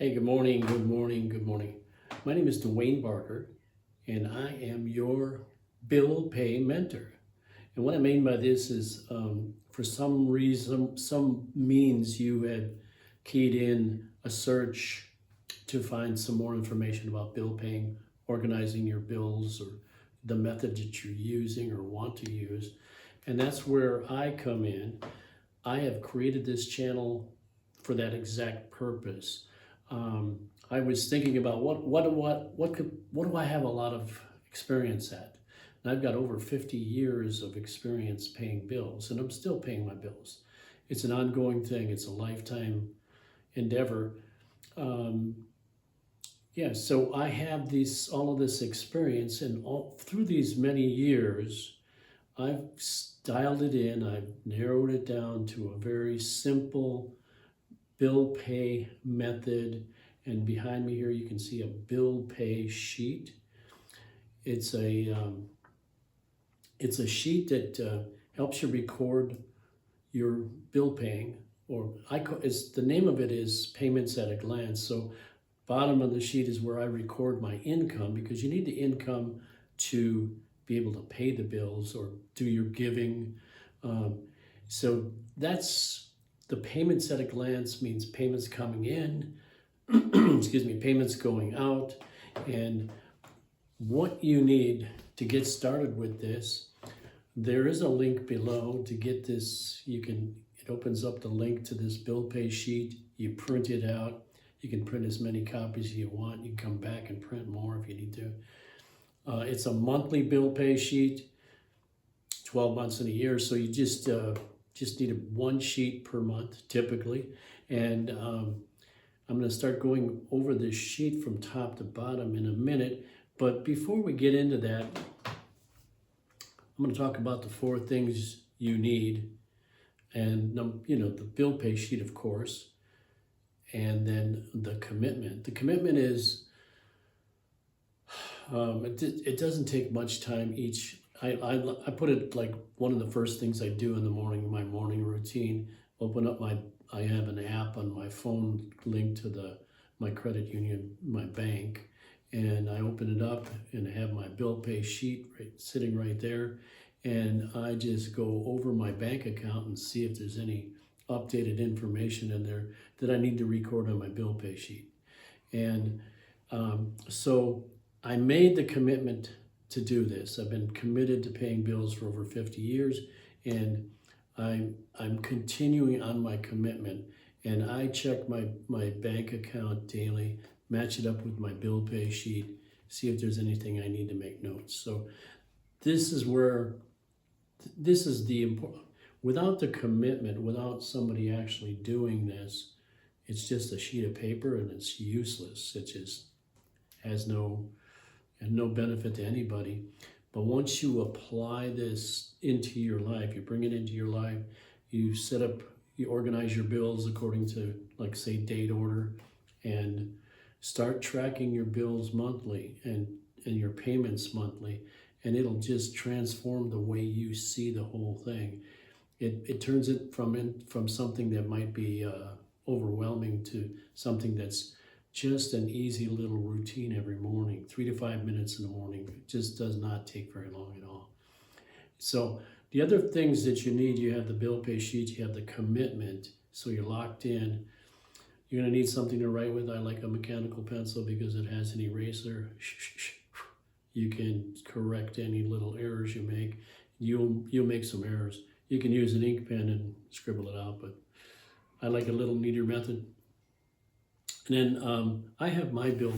Hey, good morning, good morning, good morning. My name is Duane Barker, and I am your bill pay mentor. And what I mean by this is for some reason, some means you had keyed in a search to find some more information about bill paying, organizing your bills, or the method that you're using or want to use. And that's where I come in. I have created this channel for that exact purpose. I was thinking about what do I have a lot of experience at? And I've got over 50 years of experience paying bills, and I'm still paying my bills. It's an ongoing thing. It's a lifetime endeavor. Um, yeah, so I have all of this experience, and through these many years, I've dialed it in. I've narrowed it down to a very simple bill pay method. And behind me here, you can see a bill pay sheet. It's a sheet that helps you record your bill paying, or the name of it is Payments at a Glance. So bottom of the sheet is where I record my income, because you need the income to be able to pay the bills or do your giving. So that's the Payments at a Glance, means payments coming in, excuse me, payments going out. And what you need to get started with this, there is a link below to get this. It opens up the link to this bill pay sheet. You print it out. You can print as many copies as you want. You can come back and print more if you need to. It's a monthly bill pay sheet, 12 months in a year. So you just need one sheet per month typically. And I'm going to start going over this sheet from top to bottom in a minute. But before we get into that, I'm going to talk about the 4 things you need. And, the bill pay sheet, of course, and then the commitment. The commitment is, it doesn't take much time each. I put it like one of the first things I do in the morning, my morning routine. I have an app on my phone linked to my credit union, my bank, and I open it up and have my bill pay sheet sitting right there, and I just go over my bank account and see if there's any updated information in there that I need to record on my bill pay sheet. And so I made the commitment to do this. I've been committed to paying bills for over 50 years, and I'm continuing on my commitment. And I check my bank account daily, match it up with my bill pay sheet, see if there's anything I need to make notes. So this is the important. Without the commitment, without somebody actually doing this, it's just a sheet of paper and it's useless. It just has no benefit to anybody. But once you apply this into your life, you bring it into your life, you organize your bills according to, like, say, date order, and start tracking your bills monthly and your payments monthly, and it'll just transform the way you see the whole thing. It turns it from something that might be overwhelming to something that's just an easy little routine every morning, 3 to 5 minutes in the morning. It just does not take very long at all. So the other things that you need, you have the bill pay sheet, you have the commitment, so you're locked in. You're gonna need something to write with. I like a mechanical pencil because it has an eraser. You can correct any little errors you make. You'll make some errors. You can use an ink pen and scribble it out, but I like a little neater method. And then I have my bill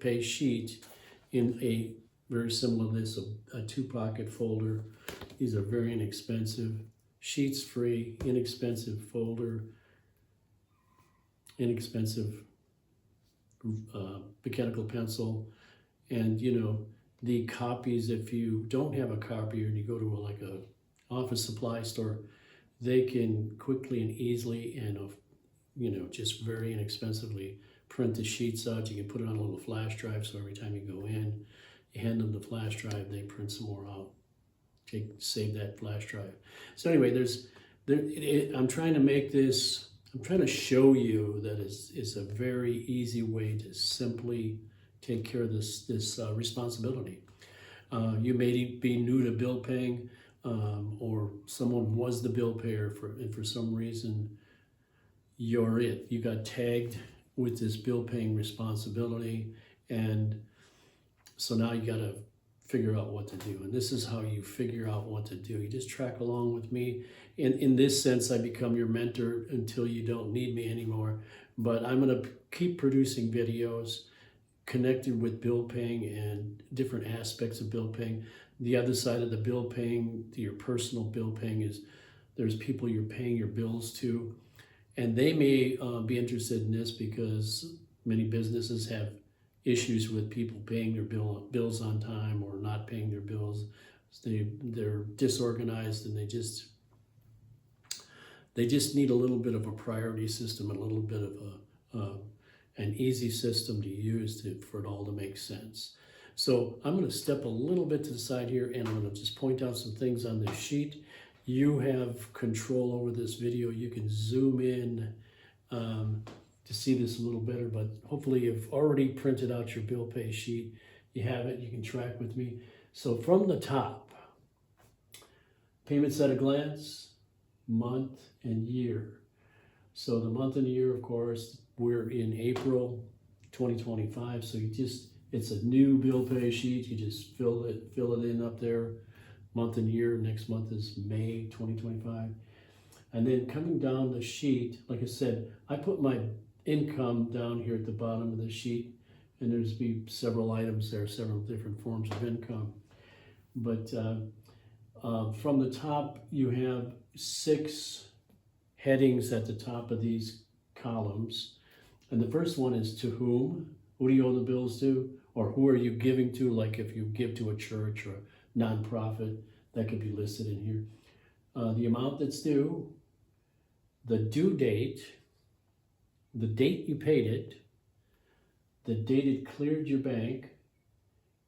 pay sheet in a very similar to this, a 2-pocket folder. These are very inexpensive. Sheets free, inexpensive folder, inexpensive mechanical pencil. And the copies, if you don't have a copier and you go to like a office supply store, they can quickly and easily and just very inexpensively print the sheets out. You can put it on a little flash drive, so every time you go in, you hand them the flash drive, they print some more out. Save that flash drive. So anyway, I'm trying to make this I'm trying to show you that is a very easy way to simply take care of this responsibility. You may be new to bill paying, or someone was the bill payer and for some reason you got tagged with this bill paying responsibility, and so now you got to figure out what to do. And this is how you figure out what to do. You just track along with me. In this sense, I become your mentor until you don't need me anymore. But I'm going to keep producing videos connected with bill paying and different aspects of bill paying. The other side of the bill paying, your personal bill paying, is there's people you're paying your bills to, and they may be interested in this because many businesses have issues with people paying their bills on time or not paying their bills. They're disorganized, and they just need a little bit of a priority system, a little bit of an easy system to use for it all to make sense. So I'm going to step a little bit to the side here, and I'm going to just point out some things on this sheet. You have control over this video. You can zoom in to see this a little better, but hopefully you've already printed out your bill pay sheet. You have it, you can track with me. So from the top, payments at a glance, month and year. So the month and year, of course, we're in April 2025. So it's a new bill pay sheet. You just fill it in up there. Month and year, next month is May 2025. And then coming down the sheet, like I said, I put my income down here at the bottom of the sheet, and there's be several items there, several different forms of income. But from the top, you have 6 headings at the top of these columns. And the first one is to whom? Who do you owe the bills to? Or who are you giving to? Like if you give to a church or a nonprofit, that could be listed in here. The amount that's due, the due date, the date you paid it, the date it cleared your bank,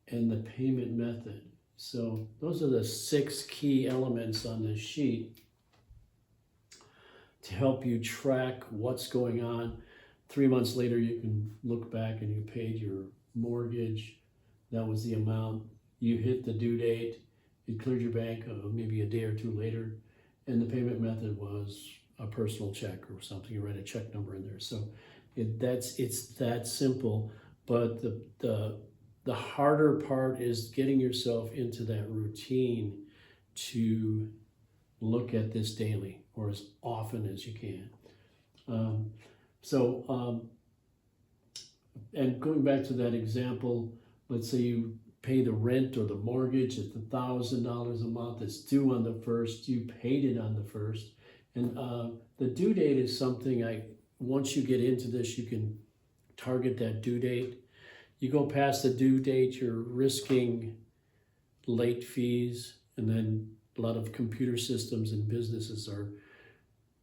and the payment method. So those are the 6 key elements on this sheet to help you track what's going on. 3 months later, you can look back and you paid your mortgage. That was the amount. You hit the due date. It cleared your bank maybe a day or 2 later. And the payment method was a personal check or something. You write a check number in there. So it's that simple. But the harder part is getting yourself into that routine to look at this daily or as often as you can. And going back to that example, let's say you pay the rent or the mortgage at $1,000 a month. It's due on the 1st. You paid it on the 1st. And the due date is something once you get into this, you can target that due date. You go past the due date, you're risking late fees, and then a lot of computer systems and businesses are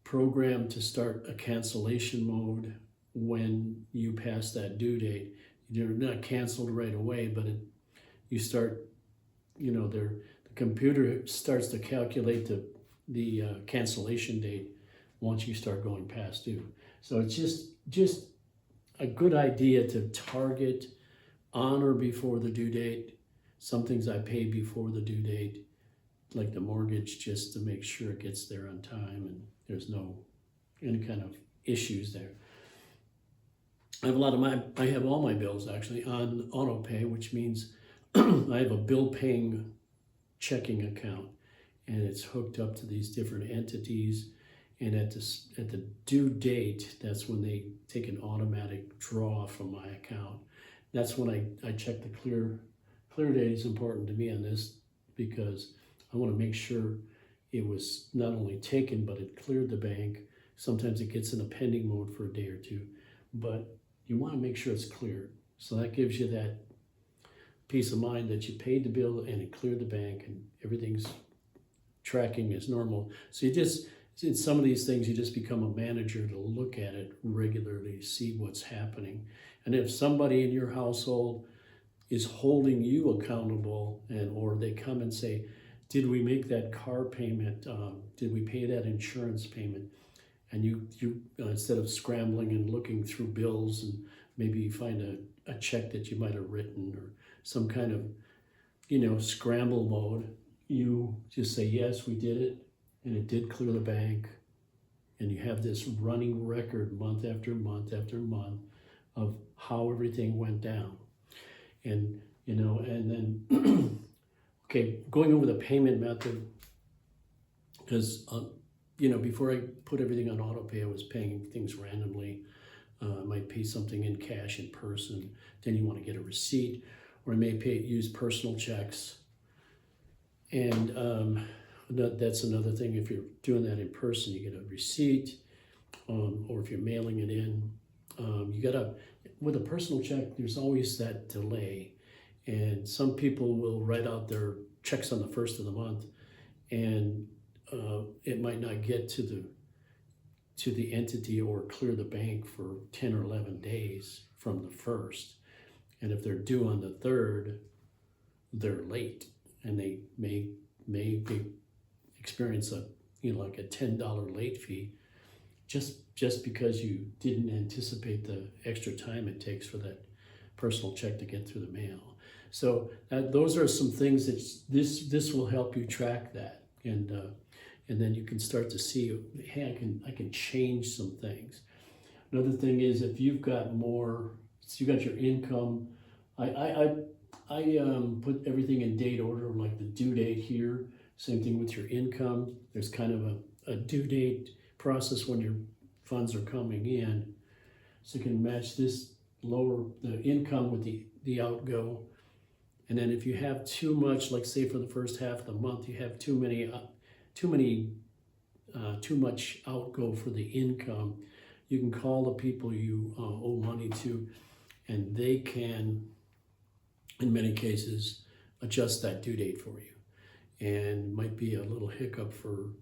programmed to start a cancellation mode when you pass that due date. They're not canceled right away, but the computer starts to calculate the cancellation date once you start going past due. So it's just a good idea to target on or before the due date. Some things I pay before the due date, like the mortgage, just to make sure it gets there on time and there's no any kind of issues there. I have all my bills actually on auto pay, which means I have a bill paying checking account, and it's hooked up to these different entities. And at the due date, that's when they take an automatic draw from my account. That's when I check the clear date. Is important to me on this because I want to make sure it was not only taken, but it cleared the bank. Sometimes it gets in a pending mode for a day or 2, but you want to make sure it's cleared. So that gives you that peace of mind that you paid the bill and it cleared the bank and everything's tracking as normal. So in some of these things, you just become a manager to look at it regularly, see what's happening. And if somebody in your household is holding you accountable, or they come and say, did we make that car payment? Did we pay that insurance payment? and you instead of scrambling and looking through bills, and maybe you find a check that you might have written or some kind of scramble mode, you just say, yes, we did it, and it did clear the bank, and you have this running record month after month after month of how everything went down. And and then okay, going over the payment method, because before I put everything on auto pay, I was paying things randomly. I might pay something in cash in person, then you want to get a receipt, or I may use personal checks. And that's another thing. If you're doing that in person, you get a receipt, or if you're mailing it in, you gotta, with a personal check, there's always that delay. And some people will write out their checks on the first of the month, and it might not get to the entity or clear the bank for 10 or 11 days from the first. And if they're due on the third, they're late, and they may experience like a $10 late fee just because you didn't anticipate the extra time it takes for that personal check to get through the mail. So those are some things that this will help you track that, and then you can start to see, hey, I can change some things. Another thing is, if you've got more, so you got your income. I put everything in date order, like the due date here. Same thing with your income. There's kind of a due date process when your funds are coming in, so you can match this the income with the outgo. And then if you have too much, like say for the first half of the month, you have too much outgo for the income, you can call the people you owe money to, and they can, in many cases, adjust that due date for you. And might be a little hiccup for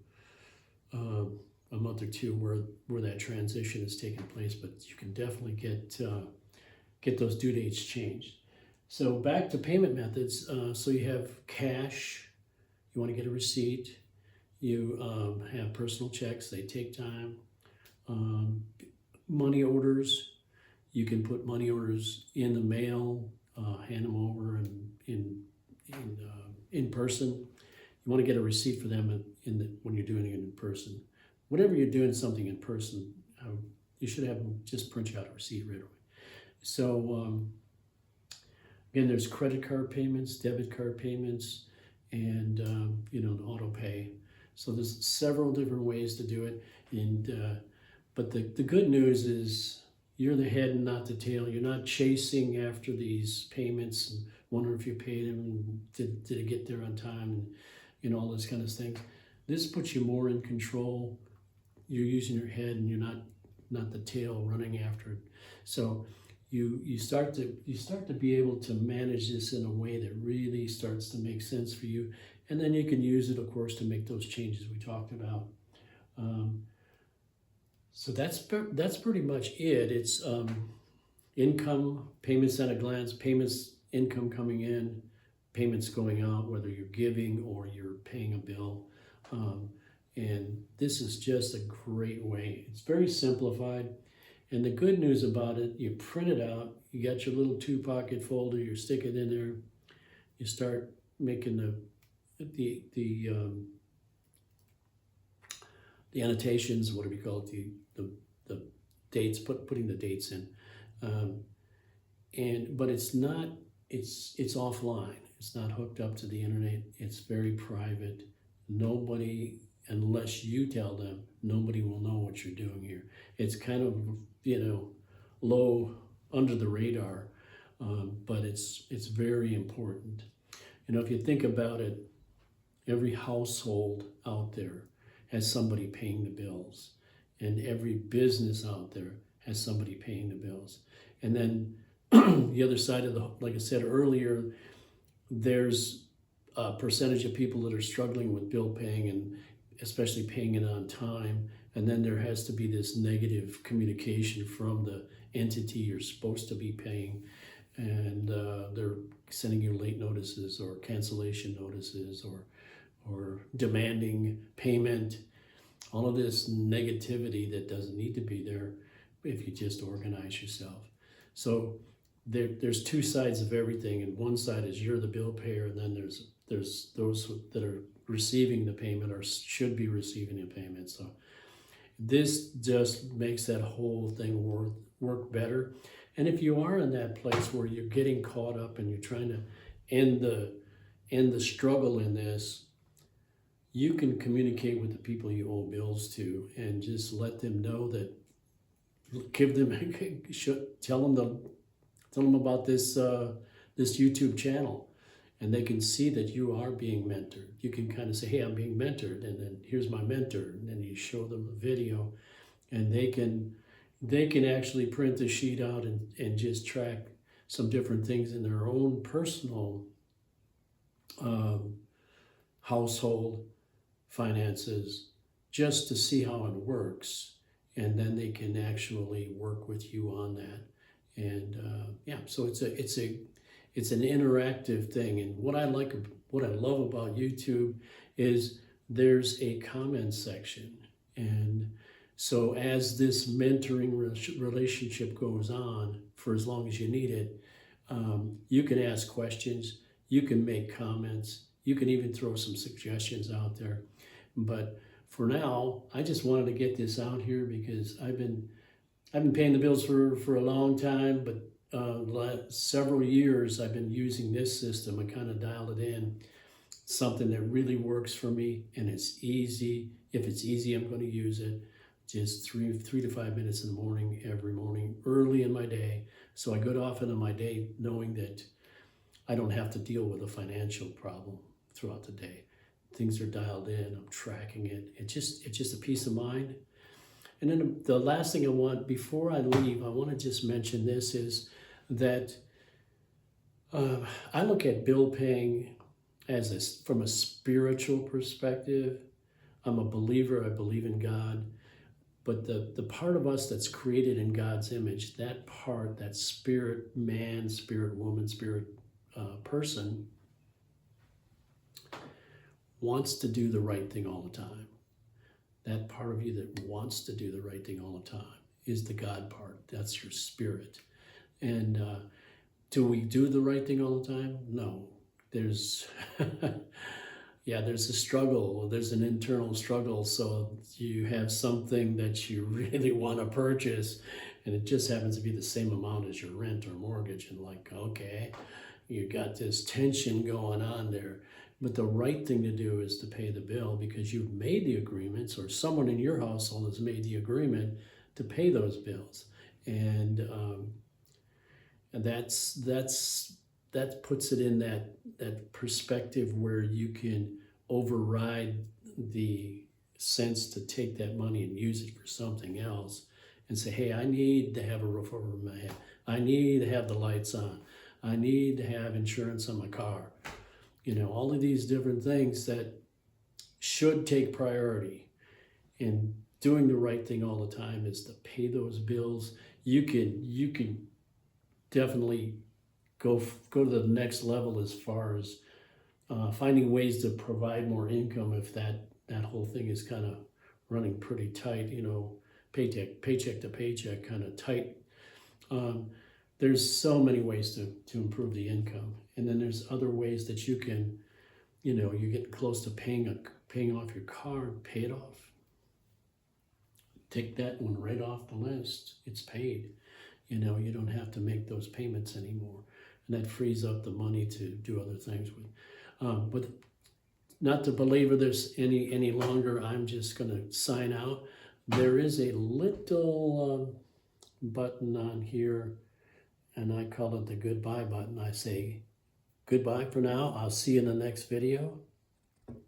a month or two where that transition is taking place, but you can definitely get those due dates changed. So back to payment methods. So you have cash. You want to get a receipt. You have personal checks. They take time. Money orders. You can put money orders in the mail, hand them over, and in person. You want to get a receipt for them when you're doing it in person. Whenever you're doing something in person, you should have them just print you out a receipt right away. So again, there's credit card payments, debit card payments, and the auto pay. So there's several different ways to do it. And but the good news is you're the head and not the tail. You're not chasing after these payments and wondering if you paid them, and did it get there on time, and all those kind of things. This puts you more in control. You're using your head, and you're not the tail running after it. So you start to be able to manage this in a way that really starts to make sense for you, and then you can use it, of course, to make those changes we talked about. So that's pretty much it. It's income, payments at a glance, payments, income coming in, payments going out, whether you're giving or you're paying a bill. And this is just a great way. It's very simplified. And the good news about it, you print it out, you got your little 2-pocket folder, you stick it in there, you start making the annotations, whatever you call it, the dates, putting the dates in. But it's offline. It's not hooked up to the internet. It's very private. Nobody, unless you tell them, nobody will know what you're doing here. It's kind of, low under the radar, but it's very important. If you think about it, every household out there has somebody paying the bills, and every business out there has somebody paying the bills. And then the other side of like I said earlier, there's a percentage of people that are struggling with bill paying, and especially paying it on time. And then there has to be this negative communication from the entity you're supposed to be paying, and they're sending you late notices or cancellation notices or demanding payment. all of this negativity that doesn't need to be there if you just organize yourself. So there's two sides of everything, and one side is you're the bill payer, and then there's those that are receiving the payment or should be receiving the payment. So this just makes that whole thing work better. And if you are in that place where you're getting caught up and you're trying to end the struggle in this, you can communicate with the people you owe bills to and just let them know that, give them, tell them about this this YouTube channel, and they can see that you are being mentored. You can kind of say, hey, I'm being mentored, and then here's my mentor, and then you show them a video, and they can actually print the sheet out and just track some different things in their own personal household finances, just to see how it works, and then they can actually work with you on that. And yeah, so it's an interactive thing. And what I love about YouTube is there's a comment section. And so as this mentoring relationship goes on for as long as you need it, you can ask questions, you can make comments, you can even throw some suggestions out there. But for now, I just wanted to get this out here because I've been paying the bills for a long time, but last several years I've been using this system. I kind of dialed it in, something that really works for me, and it's easy. If it's easy, I'm going to use it. Just 3 to 5 minutes in the morning, every morning, early in my day. So I go off into my day knowing that I don't have to deal with a financial problem throughout the day. Things are dialed in, I'm tracking it. It's just a peace of mind. And then the last thing I want, before I leave, I want to just mention this, is that I look at bill paying from a spiritual perspective. I'm a believer, I believe in God. But the part of us that's created in God's image, that part, that spirit man, spirit woman, spirit person, wants to do the right thing all the time. That part of you that wants to do the right thing all the time is the God part. That's your spirit. And do we do the right thing all the time? No. There's there's a struggle. There's an internal struggle. So you have something that you really want to purchase, and it just happens to be the same amount as your rent or mortgage. And like, okay, you got this tension going on there. But the right thing to do is to pay the bill, because you've made the agreements, or someone in your household has made the agreement to pay those bills. And that puts it in that perspective where you can override the sense to take that money and use it for something else, and say, hey, I need to have a roof over my head. I need to have the lights on. I need to have insurance on my car. You know, all of these different things that should take priority. And doing the right thing all the time is to pay those bills. You can definitely go to the next level as far as finding ways to provide more income if that whole thing is kind of running pretty tight, you know, paycheck to paycheck kind of tight. There's so many ways to improve the income. And then there's other ways that you can, you know, you get close to paying off your car, pay it off. Take that one right off the list. It's paid. You know, you don't have to make those payments anymore. And that frees up the money to do other things with. But not to belabor this any longer, I'm just going to sign out. There is a little button on here, and I call it the goodbye button. I say goodbye for now. I'll see you in the next video.